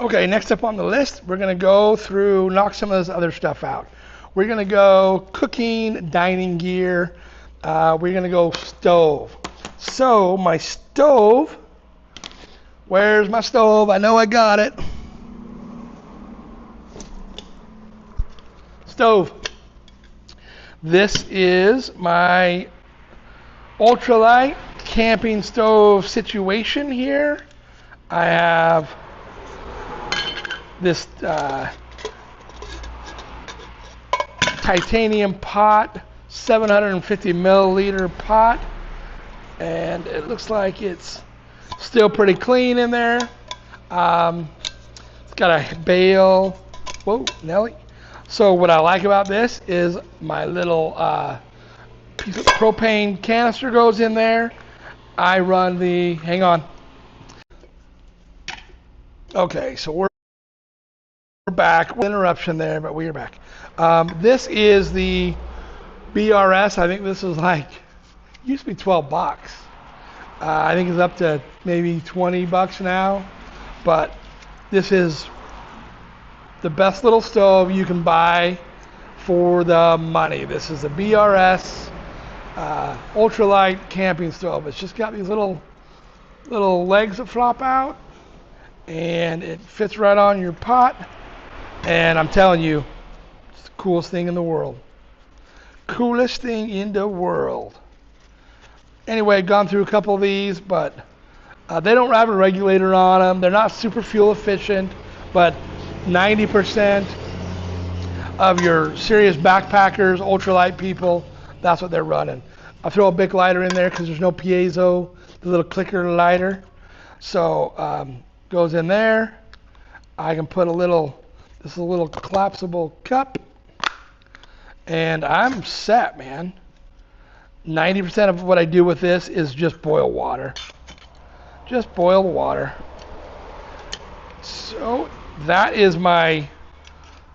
Okay, next up on the list, we're going to go through, knock some of this other stuff out. We're going to go cooking, dining gear. We're going to go stove. So my stove, where's my stove? I know I got it. Stove. This is my ultralight camping stove situation here. I have this titanium pot, 750 milliliter pot, and it looks like it's still pretty clean in there. It's got a bale. Whoa, Nelly. So what I like about this is my little piece of propane canister goes in there. I run the, hang on. Okay, so we're back. Interruption there, but we are back. This is the BRS. I think this is like, used to be 12 bucks. I think it's up to maybe 20 bucks now. But this is the best little stove you can buy for the money. This is a BRS ultralight camping stove. It's just got these little legs that flop out, and it fits right on your pot. And I'm telling you, it's the coolest thing in the world. Coolest thing in the world. Anyway, I've gone through a couple of these, but they don't have a regulator on them. They're not super fuel efficient, but 90% of your serious backpackers, ultralight people, that's what they're running. I throw a big lighter in there because there's no piezo, the little clicker lighter. So goes in there. I can put this is a little collapsible cup, and I'm set, man. 90% of what I do with this is just boil water. Just boil the water. So that is my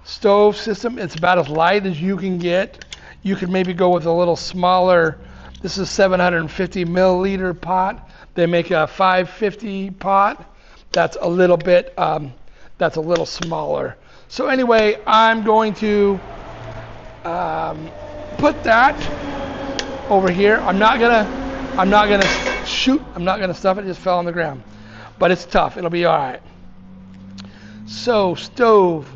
stove system. It's about as light as you can get. You could maybe go with a little smaller. This is 750 milliliter pot. They make a 550 pot. That's a little bit. That's a little smaller. So anyway, I'm going to put that over here. I'm not gonna shoot. I'm not gonna stuff it. It just fell on the ground, but it's tough. It'll be all right. So stove,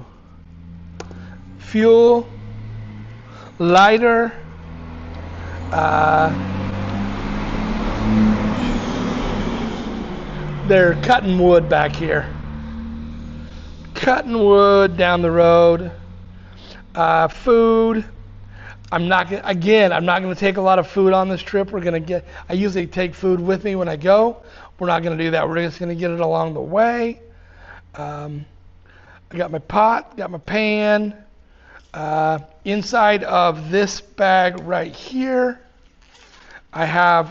fuel, lighter, they're cutting wood back here. Cutting wood down the road. Food. I'm not gonna take a lot of food on this trip. I usually take food with me when I go. We're not gonna do that. We're just gonna get it along the way. I got my pot, got my pan. Inside of this bag right here,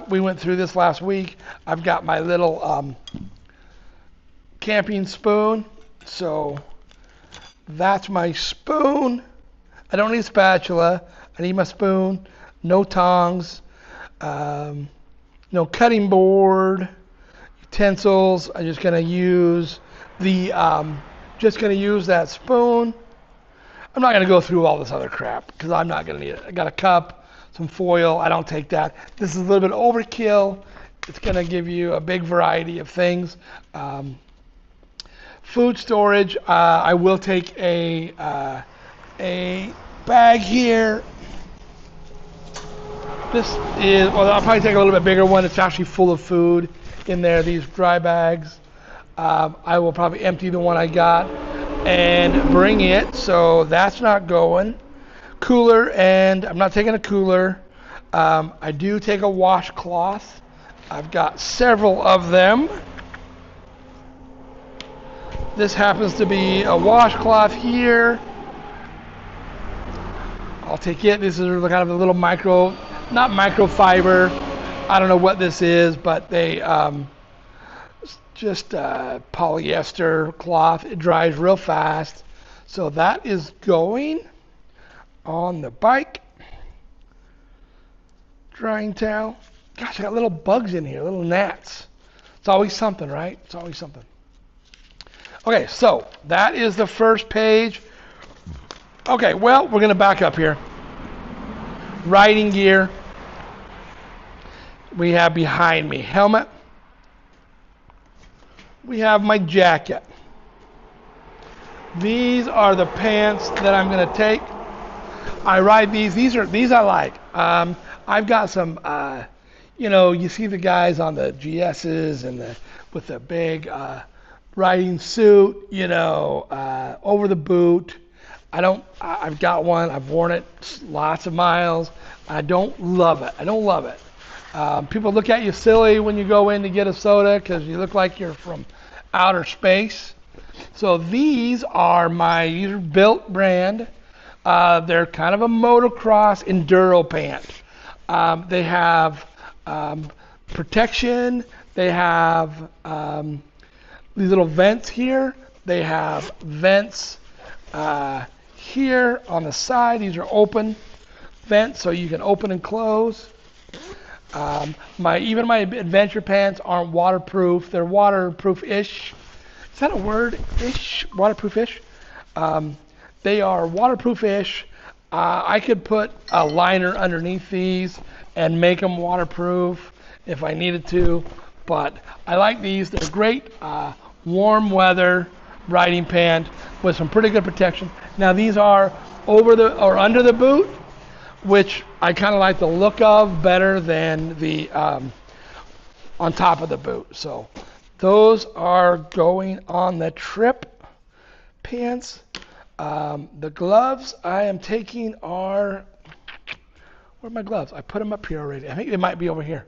we went through this last week. I've got my little camping spoon. So that's my spoon. I don't need a spatula. I need my spoon. No tongs. No cutting board. Utensils. I'm just gonna use that spoon. I'm not gonna go through all this other crap because I'm not gonna need it. I got a cup, some foil. I don't take that. This is a little bit overkill. It's gonna give you a big variety of things. Food storage. I will take a bag here. I'll probably take a little bit bigger one. It's actually full of food in there. These dry bags. I will probably empty the one I got and bring it. So that's not going. Cooler, and I'm not taking a cooler. I do take a washcloth. I've got several of them. This happens to be a washcloth here. I'll take it. This is kind of a little not microfiber. I don't know what this is, but they just polyester cloth. It dries real fast. So that is going on the bike. Drying towel. Gosh, I got little bugs in here, little gnats. It's always something, right? It's always something. Okay, so that is the first page. Okay, well, we're going to back up here. Riding gear. We have behind me helmet. We have my jacket. These are the pants that I'm going to take. I ride these. These I like. I've got some. You see the guys on the GSs and with the big riding suit. Over the boot. I've got one. I've worn it lots of miles. I don't love it. People look at you silly when you go in to get a soda because you look like you're from outer space. So these are Built brand. They're kind of a motocross enduro pant. They have protection. They have these little vents here. They have vents here on the side. These are open vents, so you can open and close. Even my adventure pants aren't waterproof. They're waterproof-ish. Is that a word? Ish? Waterproof-ish? They are waterproof-ish. I could put a liner underneath these and make them waterproof if I needed to, but I like these. They're great warm weather riding pant with some pretty good protection. Now these are under the boot, which I kind of like the look of better than the on top of the boot. So those are going on the trip pants. The gloves I am taking are, where are my gloves? I put them up here already. I think they might be over here.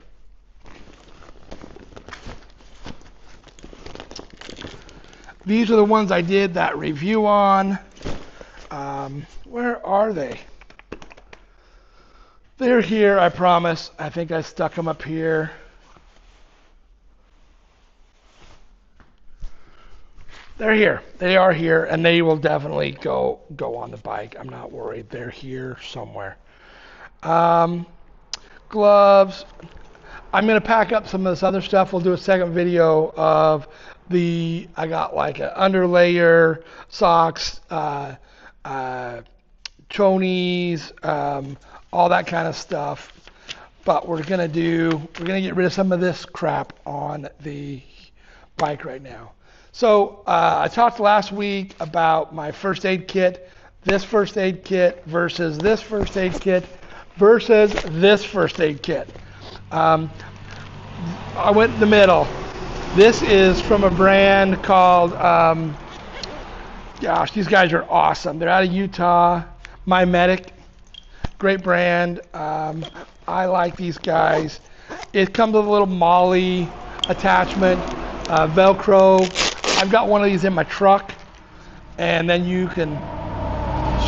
These are the ones I did that review on. Where are they? They're here, I promise. I think I stuck them up here. They're here. They are here, and they will definitely go on the bike. I'm not worried. They're here somewhere. Gloves. I'm going to pack up some of this other stuff. We'll do a second video of I got like an underlayer, socks, chonies, all that kind of stuff. But we're going to get rid of some of this crap on the bike right now. So I talked last week about my first aid kit, this first aid kit versus this first aid kit versus this first aid kit. I went in the middle. This is from a brand called, gosh, these guys are awesome. They're out of Utah, My Medic, great brand. I like these guys. It comes with a little MOLLE attachment, Velcro. I've got one of these in my truck, and then you can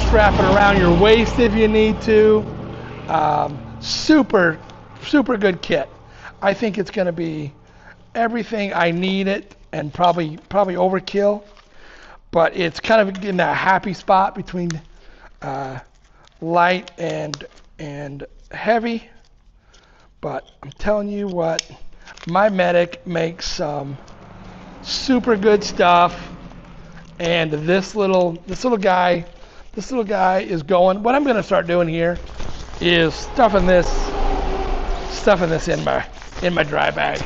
strap it around your waist if you need to. Super good kit. I think it's going to be everything I need it, and probably overkill, but it's kind of in that happy spot between light and heavy. But I'm telling you what, My Medic makes some super good stuff, and this little guy is going. What I'm going to start doing here is stuffing this in my dry bag.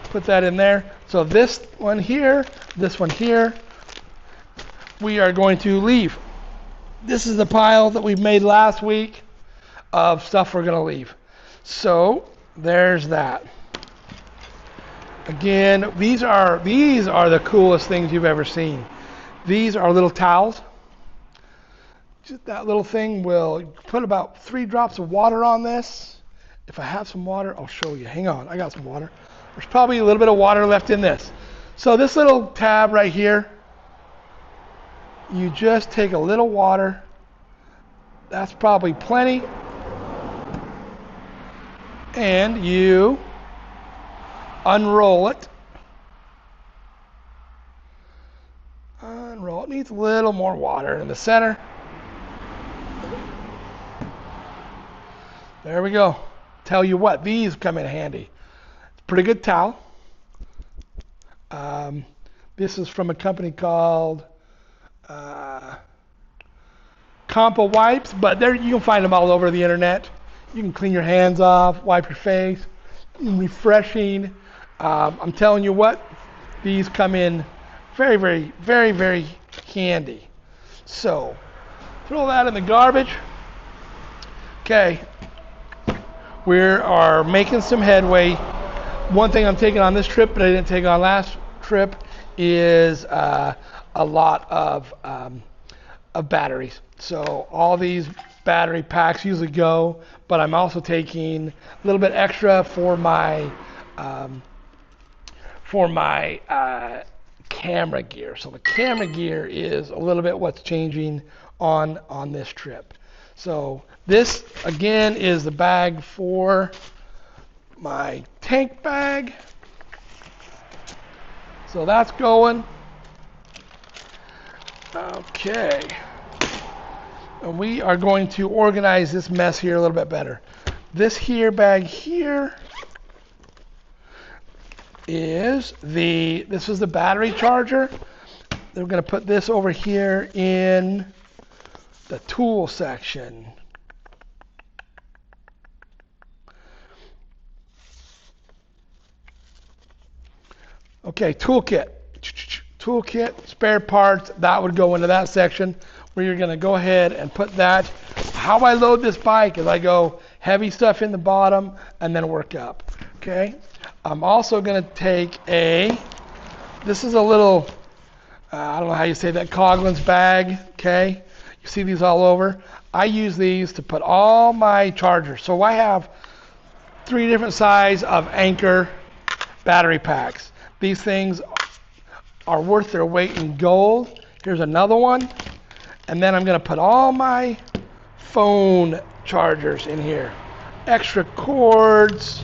Put that in there. So this one here, we are going to leave. This is the pile that we made last week of stuff we're going to leave. So there's that. Again, these are the coolest things you've ever seen. These are little towels. Just that little thing will put about 3 drops of water on this. If I have some water, I'll show you. Hang on, I got some water. There's probably a little bit of water left in this. So this little tab right here, you just take a little water. That's probably plenty. And you unroll it. Unroll it. Needs a little more water in the center. There we go. Tell you what, these come in handy. It's a pretty good towel. This is from a company called Compa Wipes, but there you can find them all over the internet. You can clean your hands off, wipe your face, refreshing. I'm telling you what, these come in very, very, very, very handy. So throw that in the garbage. Okay, we are making some headway. One thing I'm taking on this trip, but I didn't take on last trip, is a lot of batteries. So all these battery packs usually go, but I'm also taking a little bit extra for my camera gear. So the camera gear is a little bit what's changing on this trip. So this again is the bag for my tank bag. So that's going. Okay. And we are going to organize this mess here a little bit better. This here bag here is this is the battery charger. We're going to put this over here in the tool section. Okay, toolkit. Toolkit, spare parts, that would go into that section where you're going to go ahead and put that. How I load this bike is I go heavy stuff in the bottom and then work up. Okay, I'm also going to take this is a little, I don't know how you say that, Coghlan's bag. Okay, you see these all over. I use these to put all my chargers. So I have 3 different sizes of Anchor battery packs. These things are worth their weight in gold. Here's another one. And then I'm going to put all my phone chargers in here. Extra cords,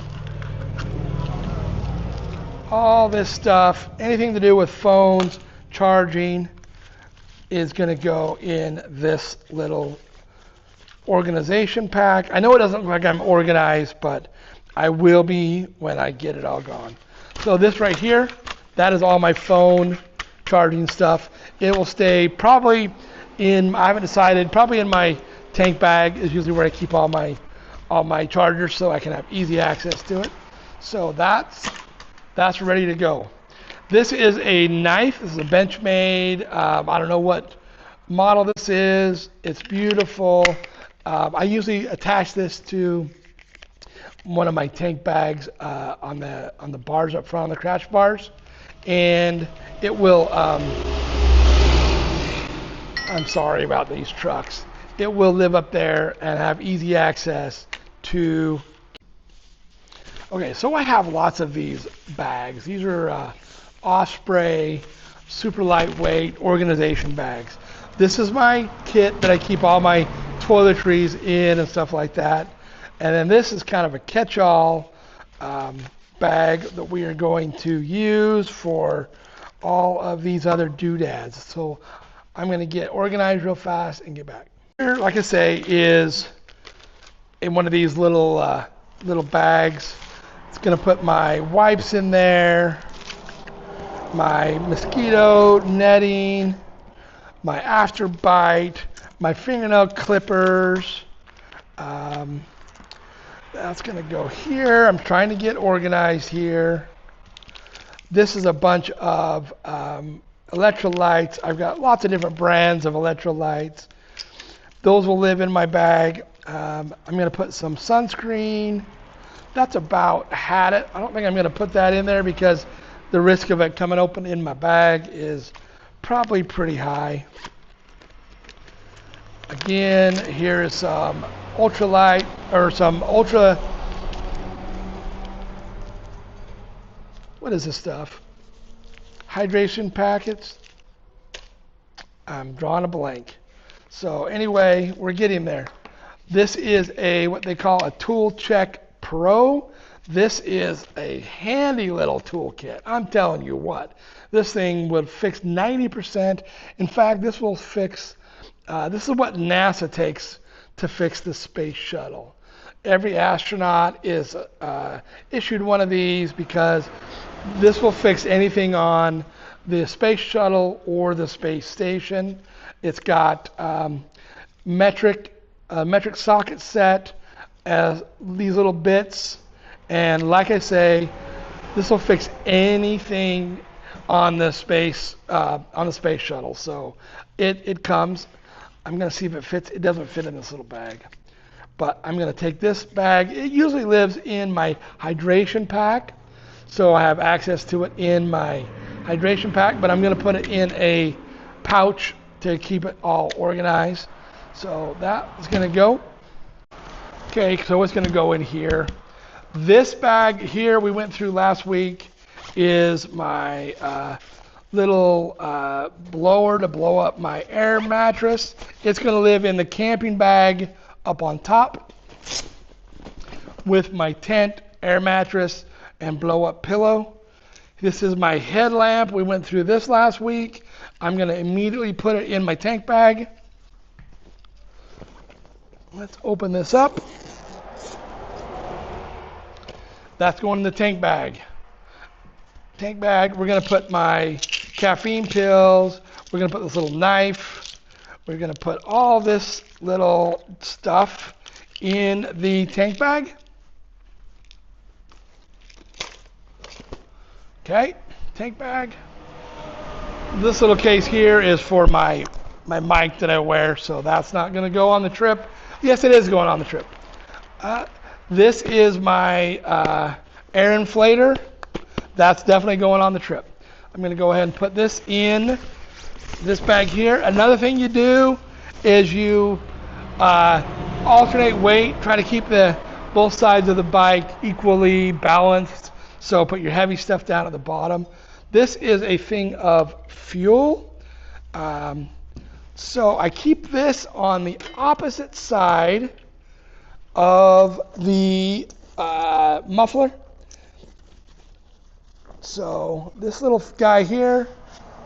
all this stuff, anything to do with phones, charging, is going to go in this little organization pack. I know it doesn't look like I'm organized, but I will be when I get it all gone. So this right here, that is all my phone charging stuff. It will stay probably in, I haven't decided, probably in my tank bag is usually where I keep all my chargers so I can have easy access to it. So that's ready to go. This is a knife. This is a Benchmade. I don't know what model this is. It's beautiful. I usually attach this to one of my tank bags on the bars up front, on the crash bars, and it will. I'm sorry about these trucks. It will live up there and have easy access to. Okay, so I have lots of these bags. These are Osprey super lightweight organization bags. This is my kit that I keep all my toiletries in and stuff like that. And then this is kind of a catch-all bag that we are going to use for all of these other doodads. So I'm going to get organized real fast and get back. Here, like I say, is in one of these little bags. It's going to put my wipes in there, my mosquito netting, my afterbite, my fingernail clippers. That's going to go here. I'm trying to get organized here. This is a bunch of electrolytes. I've got lots of different brands of electrolytes. Those will live in my bag. I'm going to put some sunscreen. That's about had it. I don't think I'm going to put that in there because the risk of it coming open in my bag is probably pretty high. Again, here is some ultralight, or some ultra, what is this stuff? Hydration packets. I'm drawing a blank. So anyway, we're getting there. This is what they call a Tool Check Pro. This is a handy little toolkit. I'm telling you what, this thing would fix 90%. In fact, this will fix, this is what NASA takes to fix the space shuttle. Every astronaut is issued one of these because this will fix anything on the space shuttle or the space station. It's got metric socket set as these little bits, and like I say, this will fix anything on the space shuttle. So it comes. I'm going to see if it fits. It doesn't fit in this little bag, but I'm going to take this bag. It usually lives in my hydration pack, so I have access to it in my hydration pack, but I'm going to put it in a pouch to keep it all organized. So that is going to go. Okay, so it's going to go in here. This bag here we went through last week is my little blower to blow up my air mattress. It's going to live in the camping bag up on top with my tent, air mattress, and blow up pillow. This is my headlamp. We went through this last week. I'm going to immediately put it in my tank bag. Let's open this up. That's going in the tank bag. Tank bag, we're going to put my caffeine pills. We're going to put this little knife. We're going to put all this little stuff in the tank bag. Okay, tank bag. This little case here is for my mic that I wear, so that's not going to go on the trip. Yes, it is going on the trip. This is my air inflator. That's definitely going on the trip. I'm going to go ahead and put this in this bag here. Another thing you do is you alternate weight. Try to keep both sides of the bike equally balanced. So put your heavy stuff down at the bottom. This is a thing of fuel. So I keep this on the opposite side of the muffler. So this little guy here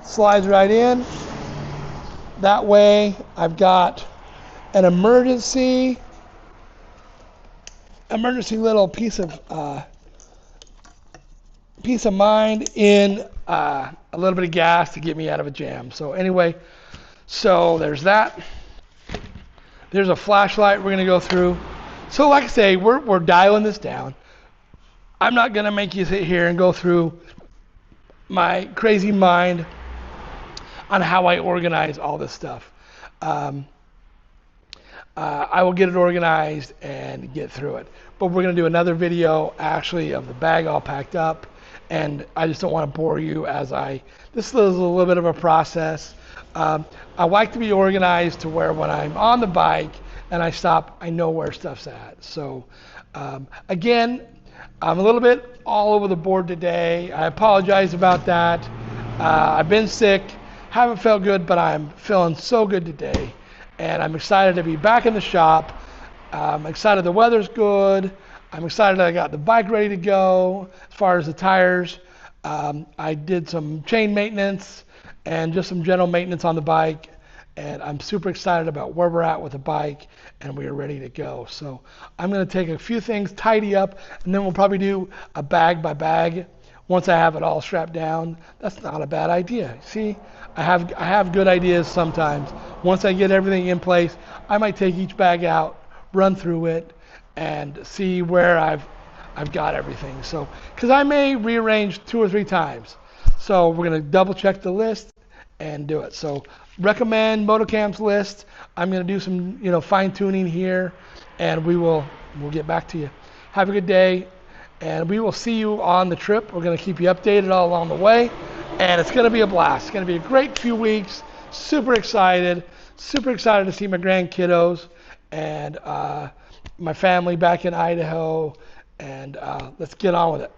slides right in. That way I've got an emergency little piece of mind in a little bit of gas to get me out of a jam. So anyway, so there's that. There's a flashlight we're going to go through. So like I say, we're dialing this down. I'm not going to make you sit here and go through my crazy mind on how I organize all this stuff. I will get it organized and get through it. But we're going to do another video actually of the bag all packed up. And I just don't want to bore you this is a little bit of a process. I like to be organized to where when I'm on the bike and I stop, I know where stuff's at. So again, I'm a little bit all over the board today. I apologize about that. I've been sick, haven't felt good, but I'm feeling so good today. And I'm excited to be back in the shop. I'm excited the weather's good. I'm excited that I got the bike ready to go. As far as the tires, I did some chain maintenance and just some general maintenance on the bike. And I'm super excited about where we're at with the bike, and we are ready to go. So I'm going to take a few things, tidy up, and then we'll probably do a bag by bag once I have it all strapped down. That's not a bad idea. See, I have good ideas sometimes. Once I get everything in place, I might take each bag out, run through it, and see where I've got everything. So, because I may rearrange 2 or 3 times. So we're going to double check the list and do it. So recommend Motocamp's list. I'm going to do some fine tuning here, and we'll get back to you. Have a good day, and we will see you on the trip. We're going to keep you updated all along the way, and it's going to be a blast. It's going to be a great few weeks. Super excited to see my grandkiddos and my family back in Idaho, and let's get on with it.